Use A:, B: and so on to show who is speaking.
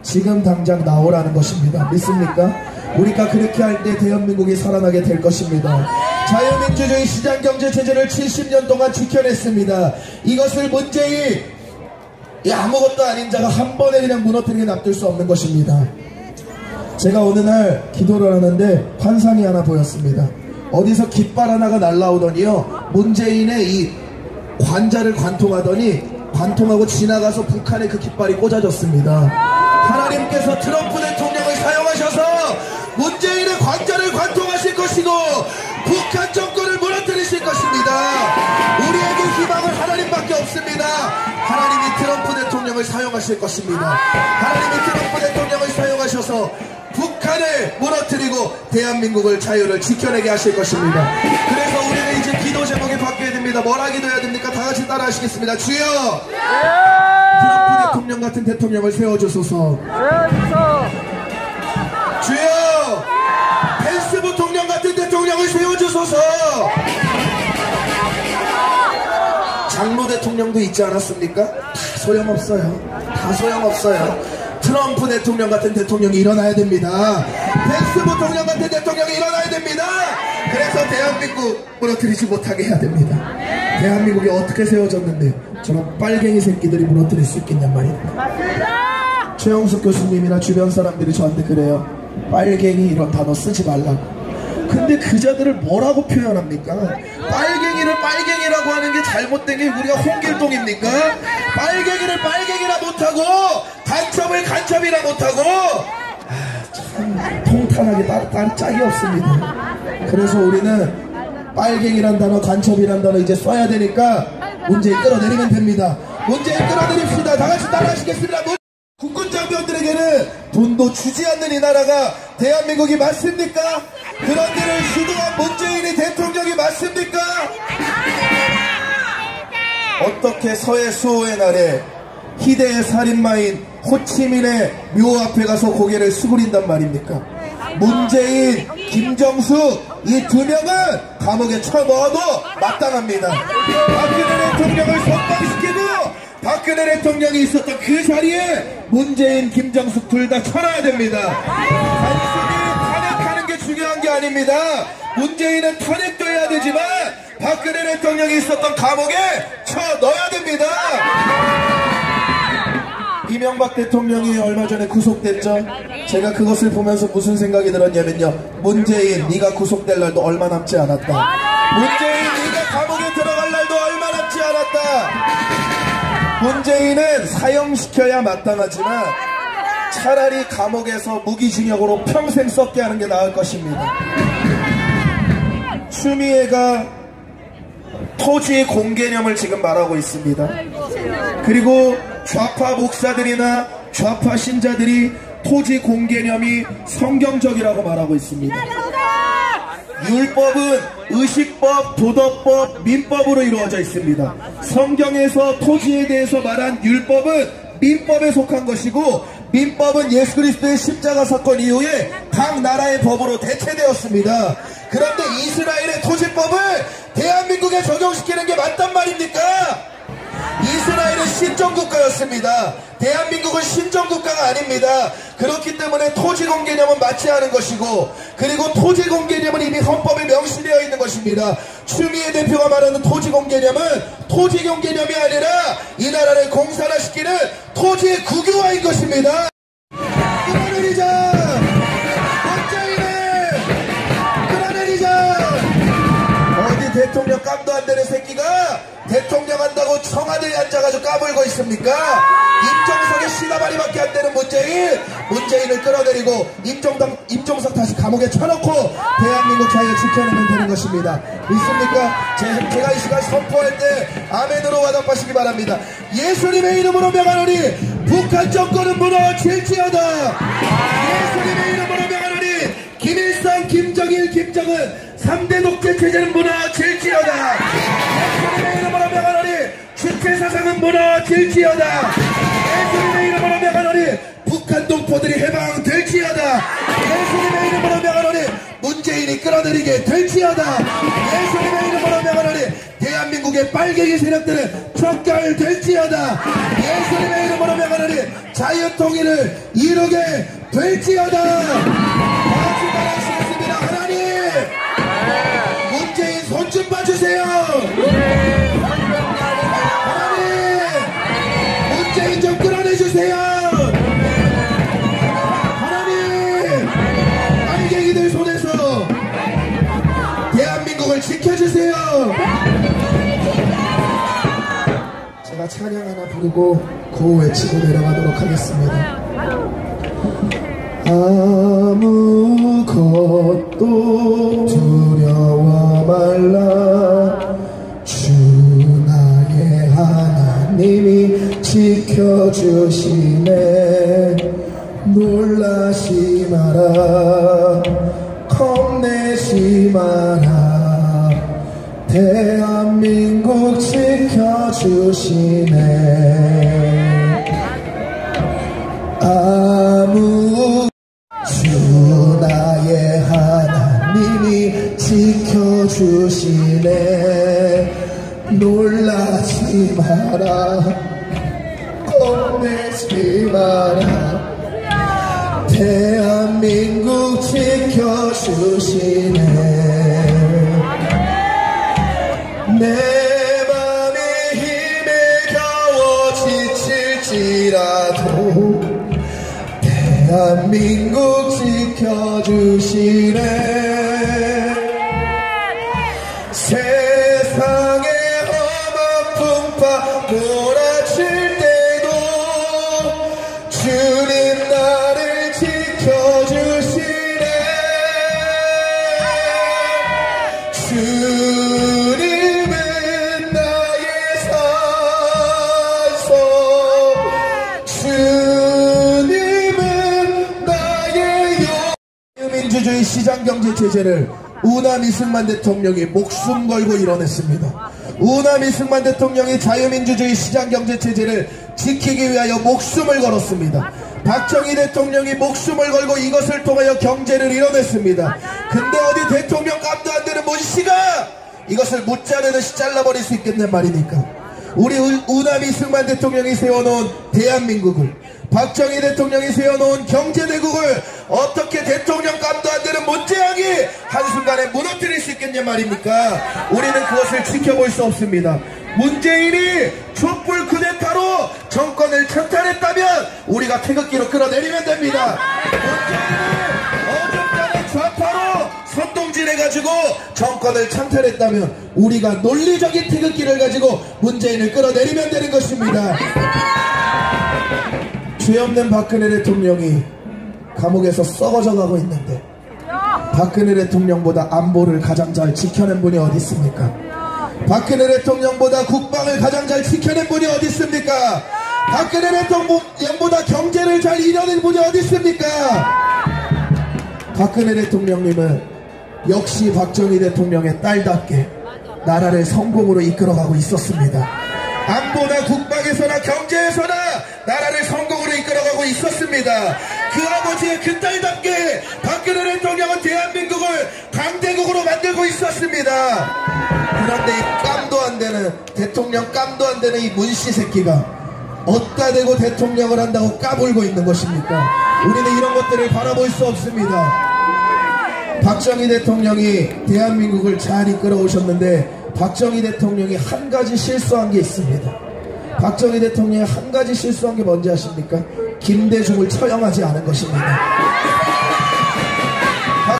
A: 지금 당장 나오라는 것입니다. 믿습니까? 우리가 그렇게 할 때 대한민국이 살아나게 될 것입니다. 자유민주주의 시장경제체제를 70년 동안 지켜냈습니다. 이것을 문재인 아무것도 아닌 자가 한 번에 그냥 무너뜨리게 놔둘 수 없는 것입니다. 제가 어느 날 기도를 하는데 환상이 하나 보였습니다. 어디서 깃발 하나가 날라오더니요, 문재인의 이 관자를 관통하고 지나가서 북한에 그 깃발이 꽂아졌습니다. 하나님께서 트럼프 대통령을 사용하셔서 문재인의 관자를 관통하실 것이고 북한 정권을 무너뜨리실 것입니다. 우리에게 희망은 하나님밖에 없습니다. 하나님이 트럼프 대통령을 사용하실 것입니다. 하나님이 트럼프 대통령을 사용하셔서 북한을 무너뜨리고 대한민국을 자유를 지켜내게 하실 것입니다. 그래서 우리는 이제 기도 제목이 바뀌어야 됩니다. 뭐라 기도해야 됩니까? 다 같이 따라 하시겠습니다. 주여, 트럼프 대통령 같은 대통령을 세워주소서. 주여, 펜스 부통령 같은 대통령을 세워주소서. 장로 대통령도 있지 않았습니까? 다 소용없어요. 다 소용없어요. 트럼프 대통령 같은 대통령이 일어나야 됩니다. 펜스 부통령 같은 대통령이 일어나야 됩니다. 그래서 대한민국 무너뜨리지 못하게 해야 됩니다. 대한민국이 어떻게 세워졌는데 저런 빨갱이 새끼들이 무너뜨릴 수 있겠냔 말입니다. 최영숙 교수님이나 주변 사람들이 저한테 그래요. 빨갱이 이런 단어 쓰지 말라고. 근데 그 자들을 뭐라고 표현합니까? 빨갱이를 빨갱이라고 하는 게 잘못된 게 우리가 홍길동입니까? 빨갱이를 빨갱이라 못하고 간첩을 간첩이라 못하고 참 통탄하게 따로 짝이 없습니다. 그래서 우리는 빨갱이란 단어, 간첩이란 단어 이제 써야 되니까 문재인 끌어내리면 됩니다. 문재인 끌어내립시다. 다같이 따라하시겠습니다. 국군 장병들에게는 돈도 주지 않는 이 나라가 대한민국이 맞습니까? 그런 데를 주도한 문재인이 대통령이 맞습니까? 어떻게 서해 수호의 날에 희대의 살인마인 호치민의 묘 앞에 가서 고개를 수그린단 말입니까? 문재인, 김정숙 이 두 명은 감옥에 쳐넣어도 마땅합니다. 박근혜 대통령을 석방시키고 박근혜 대통령이 있었던 그 자리에 문재인, 김정숙 둘 다 쳐놔야 됩니다. 단순히 탄핵하는 게 중요한 게 아닙니다. 문재인은 탄핵도 해야 되지만 박근혜 대통령이 있었던 감옥에 쳐넣어야 됩니다. 이명박 대통령이 얼마 전에 구속됐죠. 제가 그것을 보면서 무슨 생각이 들었냐면요, 문재인 네가 구속될 날도 얼마 남지 않았다. 문재인 네가 감옥에 들어갈 날도 얼마 남지 않았다. 문재인은 사형시켜야 마땅하지만 차라리 감옥에서 무기징역으로 평생 썩게 하는 게 나을 것입니다. 추미애가 토지 공개념을 지금 말하고 있습니다. 그리고 좌파 목사들이나 좌파 신자들이 토지 공개념이 성경적이라고 말하고 있습니다. 율법은 의식법, 도덕법, 민법으로 이루어져 있습니다. 성경에서 토지에 대해서 말한 율법은 민법에 속한 것이고 민법은 예수 그리스도의 십자가 사건 이후에 각 나라의 법으로 대체되었습니다. 그런데 이스라엘의 토지법을 대한민국에 적용시키는 게 맞단 말입니까? 이스라엘은 신정국가였습니다. 대한민국은 신정국가가 아닙니다. 그렇기 때문에 토지공개념은 맞지 않은 것이고, 그리고 토지공개념은 이미 헌법에 명시되어 있는 것입니다. 추미애 대표가 말하는 토지공개념은 토지공개념이 아니라 이 나라를 공산화시키는 토지 국유화인 것입니다. 끌어내리자! 문재인을 끌어내리자! 어디 대통령 깜도 안 되는 새끼가 대통령 한다고 청와대에 앉아가지고 까불고 있습니까? 임종석의 시나바리밖에 안 되는 문재인을 끌어내리고 임종석 다시 감옥에 쳐놓고 대한민국 자유 지켜내면 되는 것입니다. 믿습니까? 제가 이 시간 선포할 때 아멘으로 와답하시기 바랍니다. 예수님의 이름으로 명하노니 북한 정권은 무너질지어다. 예수님의 이름으로 명하노니 김일성, 김정일, 김정은 3대 독재 체제는 무너질지어다. 예수님의 이름으로 명하노니 주체사상은 무너질지어다. 예수님의 이름으로 명하노니 북한 동포들이 해방될지어다. 예수님의 이름으로 명하노니 문재인이 끌어들이게 될지어다. 예수님의 이름으로 명하노니 대한민국 대한민국의 빨갱이 세력들은 척결될지어다. 예수님의 이름으로 명하노니 자유통일을 이루게 될지어다. 다같이 말하시겠습니다. 하나님, 문재인 손 좀 봐주세요. 하나님, 문재인 좀 끌어내주세요. 하나님, 빨갱이들 손에서 대한민국을 지켜주세요. 제가 찬양 하나 부르고 구호 외치고 내려가도록 하겠습니다. 아무것도 두려워 말라. 주 나의 하나님이 지켜주시네. 놀라지 마라, 겁내지 마라. 대한민국 지켜주시네. 주 나의 하나님이 지켜주시네. 놀라지 마라, 겁내지 마라. 대한민국 지켜주시네. 내 맘이 힘에 겨워 지칠지라도 대한민국 지켜주시네. 세상의 험한 풍파 몰아칠 때도 주님 나를 지켜주시네. 주님은 나의 산소, 주님은 나의 자유민주주의 시장경제체제를 우남 이승만 대통령이 목숨 걸고 이뤄냈습니다. 우남 이승만 대통령이 자유민주주의 시장경제체제를 지키기 위하여 목숨을 걸었습니다. 박정희 대통령이 목숨을 걸고 이것을 통하여 경제를 이뤄냈습니다. 근데 어디 대통령 감도 안 되는 문씨가 이것을 무자르듯이 잘라버릴 수 있겠냔 말이니까. 우리 우남 이승만 대통령이 세워놓은 대한민국을, 박정희 대통령이 세워놓은 경제대국을 어떻게 대통령 감도 안 되는 문재양이 한순간에 무너뜨릴 수 있겠냐 말입니까? 우리는 그것을 지켜볼 수 없습니다. 문재인이 촛불 쿠데타로 정권을 찬탈했다면 우리가 태극기로 끌어내리면 됩니다. 문재인이 어중간한 좌파로 선동질해가지고 정권을 찬탈했다면 우리가 논리적인 태극기를 가지고 문재인을 끌어내리면 되는 것입니다. 죄 없는 박근혜 대통령이 감옥에서 썩어져 가고 있는데 박근혜 대통령보다 안보를 가장 잘 지켜낸 분이 어디 있습니까? 박근혜 대통령보다 국방을 가장 잘 지켜낸 분이 어디 있습니까? 박근혜 대통령보다 경제를 잘 이뤄낸 분이 어디 있습니까? 박근혜 대통령님은 역시 박정희 대통령의 딸답게 나라를 성공으로 이끌어가고 있었습니다. 안보나 국방에서나 경제에서나 나라를 성공으로 이끌어가고 있었습니다. 그 아버지의 그 딸답게 박근혜 대통령은 대한민국을 강대국으로 만들고 있었습니다. 그런데 이 깜도 안 되는, 대통령 깜도 안 되는 이 문씨 새끼가 어디다 대고 대통령을 한다고 까불고 있는 것입니까? 우리는 이런 것들을 바라볼 수 없습니다. 박정희 대통령이 대한민국을 잘 이끌어 오셨는데 박정희 대통령이 한 가지 실수한 게 있습니다. 박정희 대통령이 한 가지 실수한 게 뭔지 아십니까? 김대중을 처형하지 않은 것입니다.